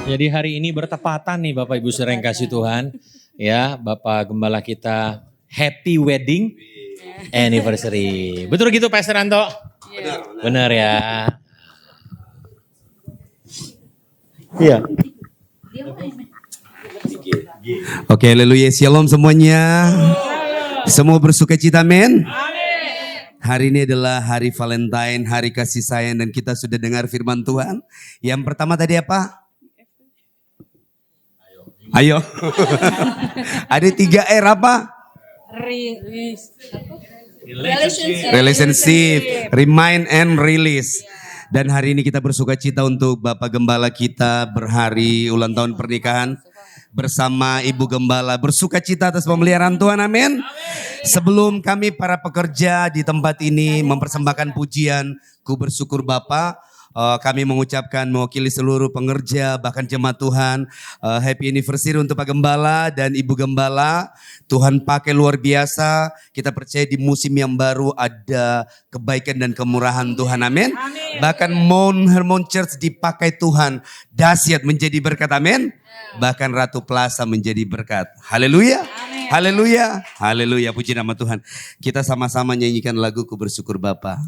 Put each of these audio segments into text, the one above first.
Jadi hari ini bertepatan nih Bapak Ibu saudara yang kasih Tuhan. Ya, Bapak Gembala kita happy wedding anniversary. Betul gitu Pastor Anto? Benar ya. Iya. Oke, haleluya, shalom semuanya. Semua bersuka cita, men. Hari ini adalah hari Valentine, hari kasih sayang, dan kita sudah dengar firman Tuhan. Yang pertama tadi apa? Ayo. Ada 3 R apa? Relationship, remind and release. Dan hari ini kita bersuka cita untuk Bapak Gembala kita berhari ulang tahun pernikahan bersama Ibu Gembala. Bersuka cita atas pemeliharaan Tuhan, amin. Sebelum kami para pekerja di tempat ini mempersembahkan pujian, ku bersyukur Bapak. Kami mengucapkan mewakili seluruh pengerja bahkan jemaat Tuhan happy anniversary untuk Pak Gembala dan Ibu Gembala. Tuhan pakai luar biasa. Kita percaya di musim yang baru ada kebaikan dan kemurahan Tuhan, amin. Bahkan Mount Hermon Church dipakai Tuhan dahsyat menjadi berkat, amin. Bahkan Ratu Plaza menjadi berkat. Haleluya. Haleluya. Haleluya. Puji nama Tuhan. Kita sama-sama nyanyikan lagu Ku Bersyukur Bapa.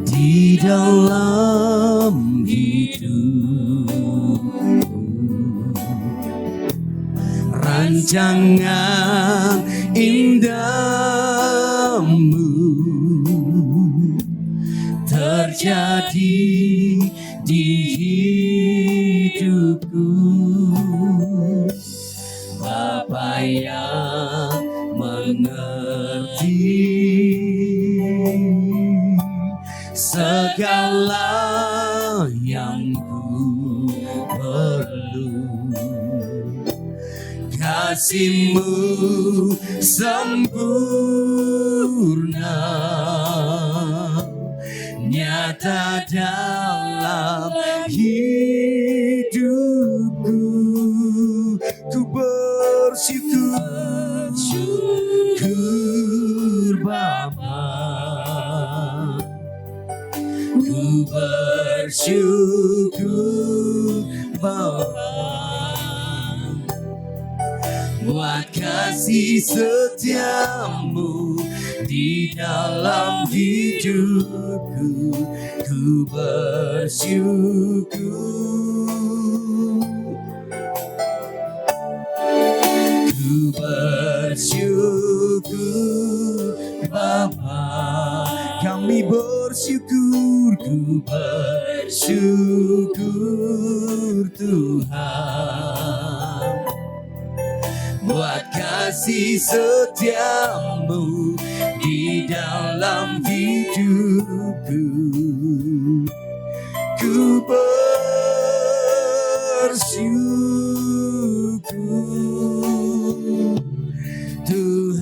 Di dalam hidup, rancangan indahmu terjadi di hidupku. Bapa yang mengerti segala yang ku perlu, kasih-Mu sempurna nyata dalam hidupku. Ku bersyukur Bapa, ku bersyukur Bapa, buat kasih setiamu di dalam hidupku. Ku bersyukur, ku bersyukur Bapa, kami bersyukur, ku bersyukur Tuhan, buat kasih setiamu di dalam hidupku. Ku bersyukur Tuhan.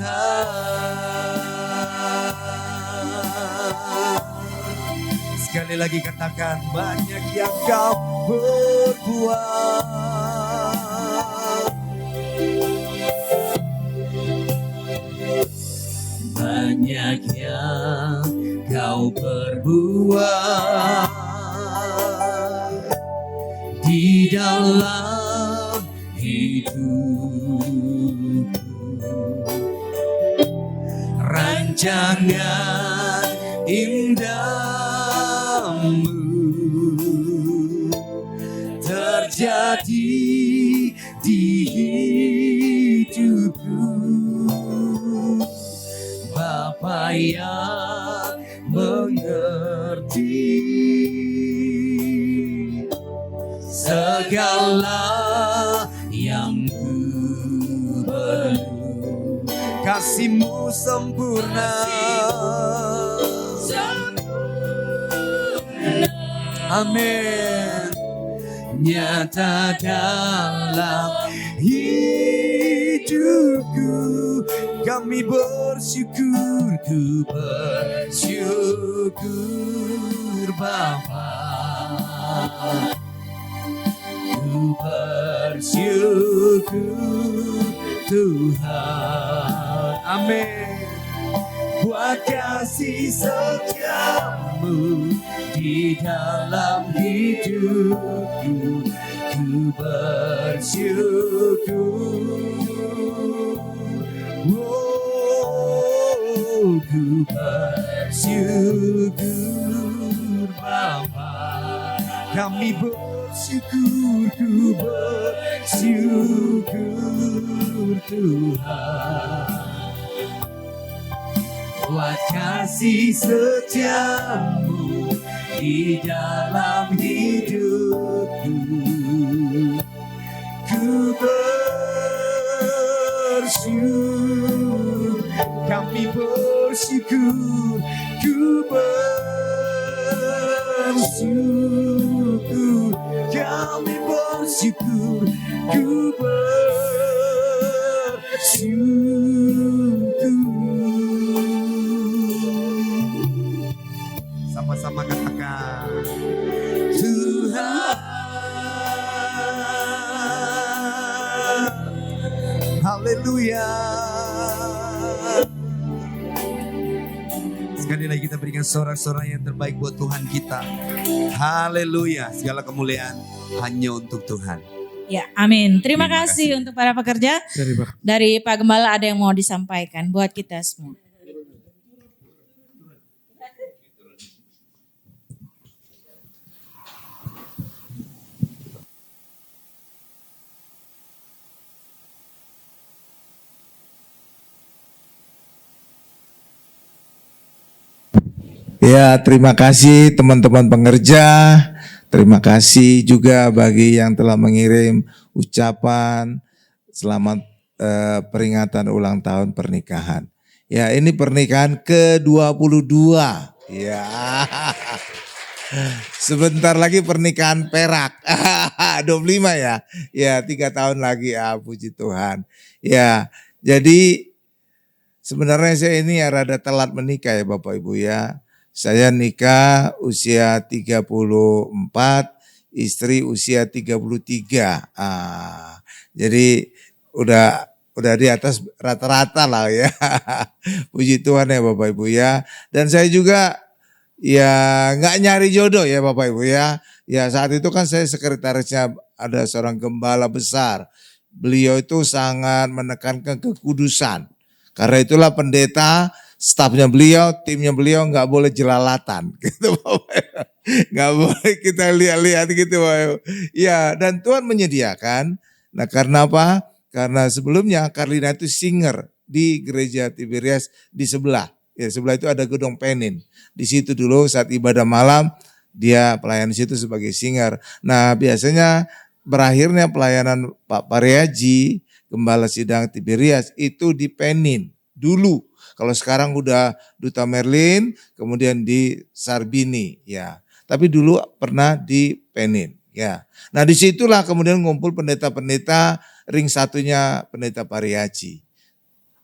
Sekali lagi katakan, banyak yang Kau berbuat, banyak yang Kau perbuat di dalam hidupku. Rancangan indahmu terjadi di hidupku. Bapa yang mengerti segala yang ku perlu, kasih-Mu sempurna, amin, nyata dalam hidupku. Kami bersyukur, ku bersyukur Bapa. Ku bersyukur Tuhan. Amin. Buat kasih setiamu di dalam hidupku, ku bersyukur. Oh, ku bersyukur Bapa. Kami bersyukur, ku bersyukur Tuhan. Buat kasih setiamu di dalam hidupku, ku bersyukur, kami bersyukur, ku bersyukur, kami bersyukur, ku bersyukur. Sama-sama katakan Tuhan. Haleluya. Sekali lagi kita berikan sorak-sorai yang terbaik buat Tuhan kita. Haleluya. Segala kemuliaan hanya untuk Tuhan. Ya, amin. Terima kasih untuk para pekerja. Dari Pak Gembala ada yang mau disampaikan buat kita semua. Ya, terima kasih teman-teman pengerja. Terima kasih juga bagi yang telah mengirim ucapan selamat peringatan ulang tahun pernikahan. Ya, ini pernikahan ke-22. Ya. Sebentar lagi pernikahan perak. 25 ya. Ya, 3 tahun lagi. Ya, puji Tuhan. Ya, jadi sebenarnya saya ini ya rada telat menikah ya Bapak Ibu ya. Saya nikah usia 34, istri usia 33. Jadi udah di atas rata-rata lah ya. Puji Tuhan ya Bapak Ibu ya. Dan saya juga ya nggak nyari jodoh ya Bapak Ibu ya. Ya saat itu kan saya sekretarisnya ada seorang gembala besar. Beliau itu sangat menekankan kekudusan. Karena itulah pendeta, stafnya beliau, timnya beliau nggak boleh jelalatan, gitu Bapak. Nggak boleh kita lihat-lihat gitu Bapak. Ya, dan Tuhan menyediakan. Nah, karena apa? Karena sebelumnya Karlina itu singer di gereja Tiberias di sebelah. Ya, sebelah itu ada gedung Penin. Di situ dulu saat ibadah malam dia pelayan di situ sebagai singer. Nah, biasanya berakhirnya pelayanan Pak Pariaji, Gembala Sidang Tiberias itu di Penin dulu. Kalau sekarang udah Duta Merlin, kemudian di Sarbini, ya. Tapi dulu pernah di Penin, ya. Nah disitulah kemudian ngumpul pendeta-pendeta, ring satunya pendeta Pariaji.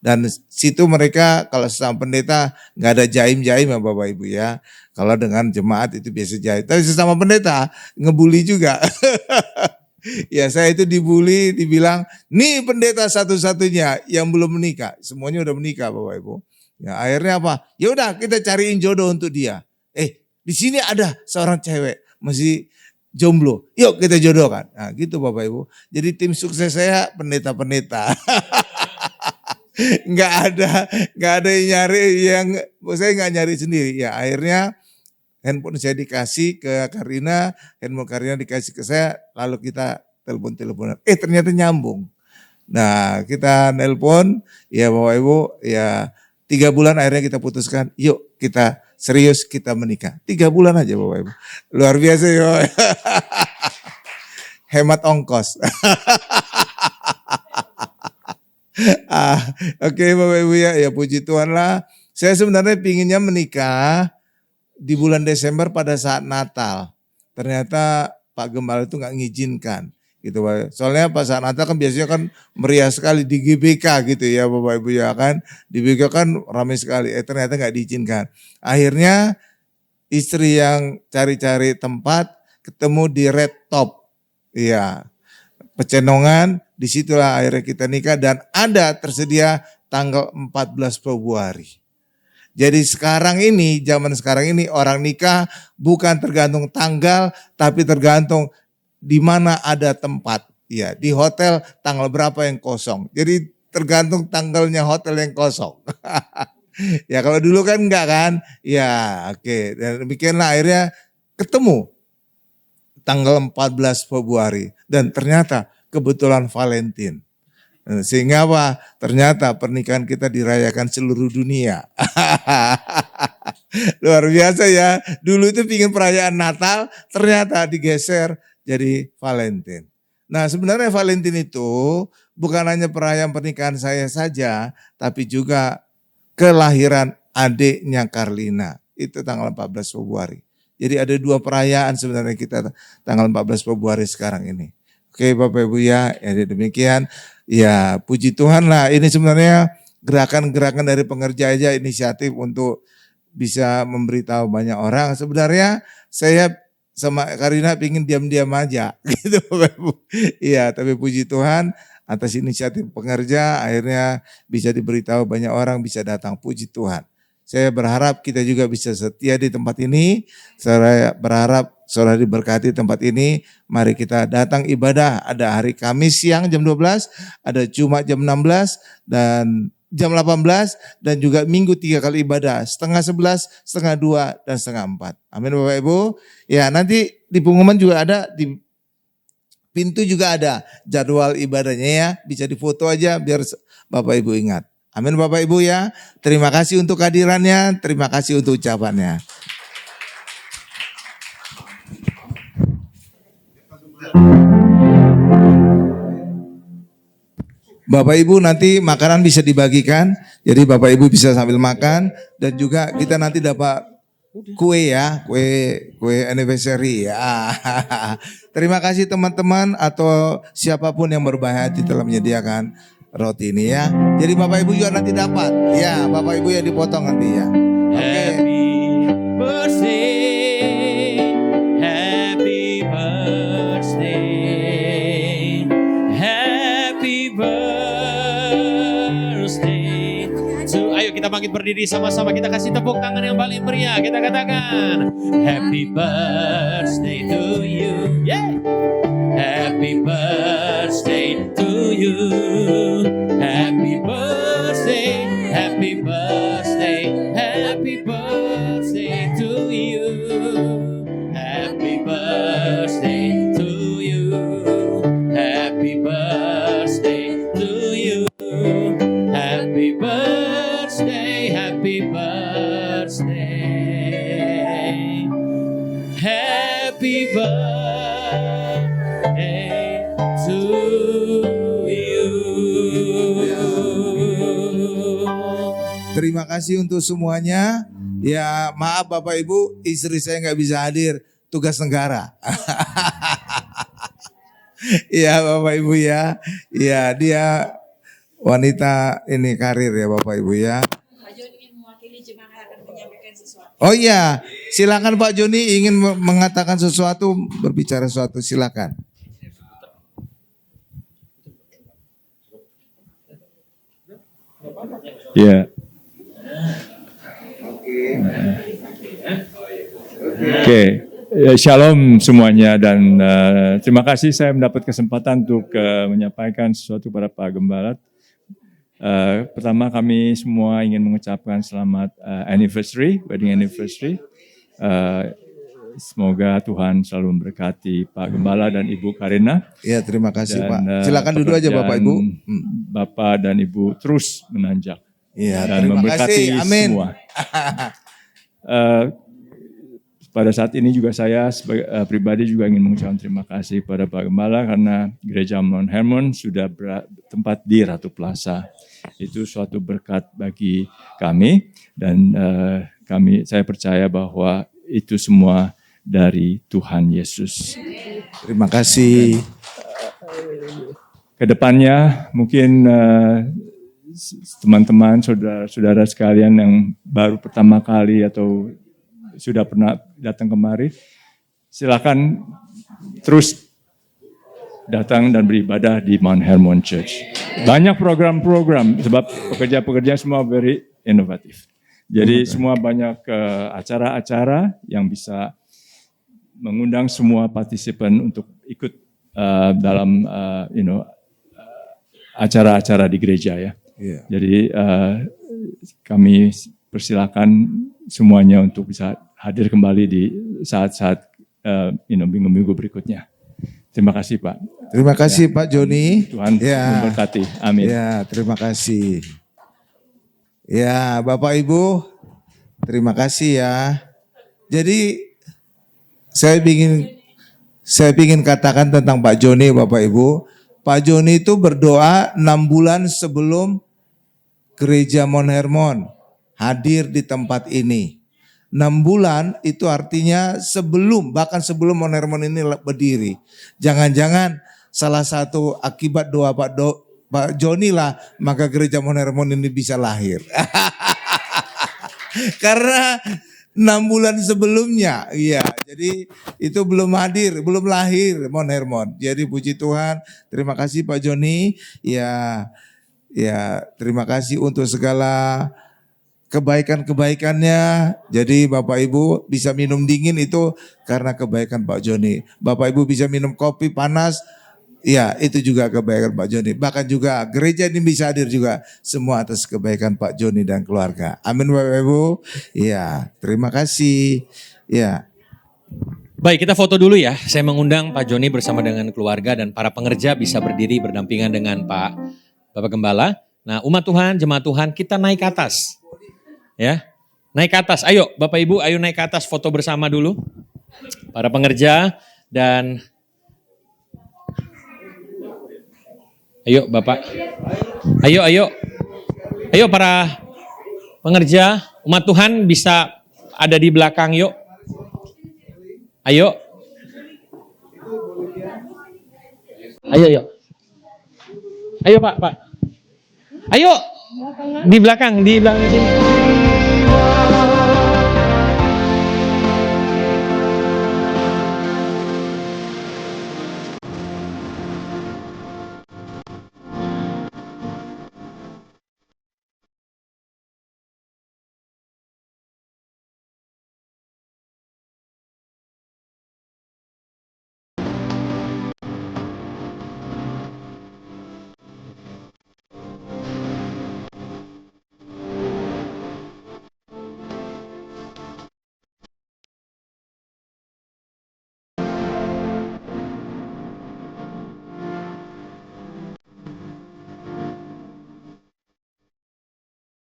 Dan situ mereka kalau sesama pendeta nggak ada jaim-jaim ya Bapak Ibu ya. Kalau dengan jemaat itu biasa jaim. Tapi sesama pendeta ngebully juga. Ya saya itu dibully, dibilang, nih pendeta satu-satunya yang belum menikah. Semuanya udah menikah Bapak Ibu. Ya akhirnya apa? Ya udah kita cariin jodoh untuk dia. Di sini ada seorang cewek masih jomblo. Yuk kita jodohkan. Nah gitu Bapak Ibu. Jadi tim sukses saya pendeta-pendeta. Nggak ada yang nyari, saya nggak nyari sendiri. Ya akhirnya handphone saya dikasih ke Karina, handphone Karina dikasih ke saya, lalu kita telepon-teleponan. Ternyata nyambung. Nah kita nelpon, ya Bapak Ibu, ya 3 bulan akhirnya kita putuskan, yuk kita serius kita menikah. 3 bulan aja Bapak Ibu. Luar biasa ya. Hemat ongkos. Oke Bapak Ibu ya puji Tuhan lah. Saya sebenarnya pinginnya menikah di bulan Desember pada saat Natal. Ternyata Pak Gembala itu nggak ngizinkan. gitu Pak. Soalnya pas saat Natal kan biasanya kan meriah sekali di GBK gitu ya Bapak Ibu ya kan. Di GBK kan ramai sekali, ternyata nggak diizinkan. Akhirnya istri yang cari-cari tempat ketemu di Red Top. Iya, Pecenongan, disitulah akhirnya kita nikah dan ada tersedia tanggal 14 Februari. Jadi sekarang ini, zaman sekarang ini orang nikah bukan tergantung tanggal, tapi tergantung di mana ada tempat. Ya, di hotel tanggal berapa yang kosong. Jadi tergantung tanggalnya hotel yang kosong. Ya kalau dulu kan enggak kan. Ya oke. Dan demikianlah akhirnya ketemu tanggal 14 Februari. Dan ternyata kebetulan Valentine. Sehingga apa? Ternyata pernikahan kita dirayakan seluruh dunia. Luar biasa ya. Dulu itu pingin perayaan Natal, ternyata digeser jadi Valentine. Nah sebenarnya Valentine itu bukan hanya perayaan pernikahan saya saja, tapi juga kelahiran adiknya Carlina. Itu tanggal 14 Februari. Jadi ada 2 perayaan sebenarnya kita tanggal 14 Februari sekarang ini. Oke Bapak Ibu ya demikian. Ya puji Tuhan lah, ini sebenarnya gerakan-gerakan dari pengerja aja, inisiatif untuk bisa memberitahu banyak orang. Sebenarnya saya sama Karina pingin diam-diam aja gitu Bapak Ibu. Iya, tapi puji Tuhan atas inisiatif pengerja akhirnya bisa diberitahu banyak orang, bisa datang, puji Tuhan. Saya berharap kita juga bisa setia di tempat ini. Saya berharap saudara diberkati tempat ini. Mari kita datang ibadah. Ada hari Kamis siang jam 12, ada Jumat jam 16 dan jam 18 dan juga Minggu 3 kali ibadah. Setengah 11, setengah 2 dan setengah 4. Amin Bapak Ibu. Ya nanti di pengumuman juga ada, di pintu juga ada jadwal ibadahnya ya. Bisa difoto aja biar Bapak Ibu ingat. Amin Bapak Ibu ya. Terima kasih untuk kehadirannya, terima kasih untuk ucapannya. Bapak Ibu nanti makanan bisa dibagikan, jadi Bapak Ibu bisa sambil makan dan juga kita nanti dapat kue ya, kue anniversary ya. Terima kasih teman-teman atau siapapun yang berbahagia telah menyediakan roti ini ya. Jadi Bapak Ibu juga nanti dapat. Ya, Bapak Ibu ya dipotong nanti ya. Oke. Happy birthday, happy birthday. So, ayo kita bangkit berdiri sama-sama, kita kasih tepuk tangan yang paling meriah. Kita katakan happy birthday to you. Yeah. Happy birthday to you. Happy birthday, happy birthday, happy birthday to you. Happy birthday to you. Happy birthday to you. Happy birthday, happy birthday. Happy birthday to you. Terima kasih untuk semuanya. Ya maaf Bapak Ibu, istri saya nggak bisa hadir, tugas negara. Iya Bapak Ibu ya. Iya dia wanita ini karir ya Bapak Ibu ya. Pak Joni ingin mewakili jemaah akan menyampaikan sesuatu. Oh iya, silakan Pak Joni ingin mengatakan sesuatu, berbicara sesuatu, silakan. Ya. Oke, shalom semuanya dan terima kasih saya mendapat kesempatan untuk menyampaikan sesuatu pada Pak Gembala. Pertama kami semua ingin mengucapkan selamat anniversary, wedding anniversary. Semoga Tuhan selalu memberkati Pak Gembala dan Ibu Karina. Ya terima kasih Dan, Pak. Silakan duduk aja Bapak Ibu. Bapak dan Ibu terus menanjak. Ya Dan terima memberkati kasih. Amin. semua. Pada saat ini juga saya pribadi juga ingin mengucapkan terima kasih pada Pak Gembala karena Gereja Mount Hermon sudah bertempat di Ratu Plaza. Itu suatu berkat bagi kami dan saya percaya bahwa itu semua dari Tuhan Yesus. Terima kasih. kedepannya mungkin teman-teman, saudara-saudara sekalian yang baru pertama kali atau sudah pernah datang kemari, silakan terus datang dan beribadah di Mount Hermon Church. Banyak program-program sebab pekerja-pekerja semua very inovatif. Jadi semua banyak acara-acara yang bisa mengundang semua partisipan untuk ikut dalam acara-acara di gereja ya. Iya. Jadi kami persilakan semuanya untuk bisa hadir kembali di saat-saat minggu-minggu berikutnya. Terima kasih Pak. Terima kasih Pak Joni. Tuhan Ya. memberkati. Amin. Ya, terima kasih. Ya, Bapak Ibu, terima kasih ya. Jadi saya ingin katakan tentang Pak Joni, Bapak Ibu. Pak Joni itu berdoa 6 bulan sebelum gereja Mount Hermon hadir di tempat ini. 6 bulan itu artinya bahkan sebelum Mount Hermon ini berdiri. Jangan-jangan salah satu akibat doa Pak Joni lah, maka gereja Mount Hermon ini bisa lahir. Karena 6 bulan sebelumnya, iya. Jadi itu belum lahir Mount Hermon. Jadi puji Tuhan, terima kasih Pak Joni. Ya, terima kasih untuk segala kebaikan-kebaikannya. Jadi Bapak Ibu bisa minum dingin itu karena kebaikan Pak Joni. Bapak Ibu bisa minum kopi panas, ya itu juga kebaikan Pak Joni. Bahkan juga gereja ini bisa hadir juga semua atas kebaikan Pak Joni dan keluarga. Amin Bapak Ibu. Ya, terima kasih. Ya. Baik, kita foto dulu ya. Saya mengundang Pak Joni bersama dengan keluarga dan para pengerja bisa berdiri berdampingan dengan Bapak Gembala. Nah, umat Tuhan, jemaat Tuhan, kita naik ke atas. Ya, naik ke atas. Ayo Bapak Ibu, ayo naik ke atas foto bersama dulu. Para pengerja dan ayo Bapak. Ayo para pengerja, umat Tuhan bisa ada di belakang yuk. Ayo. Ayo Pak. Ayo di belakang sini.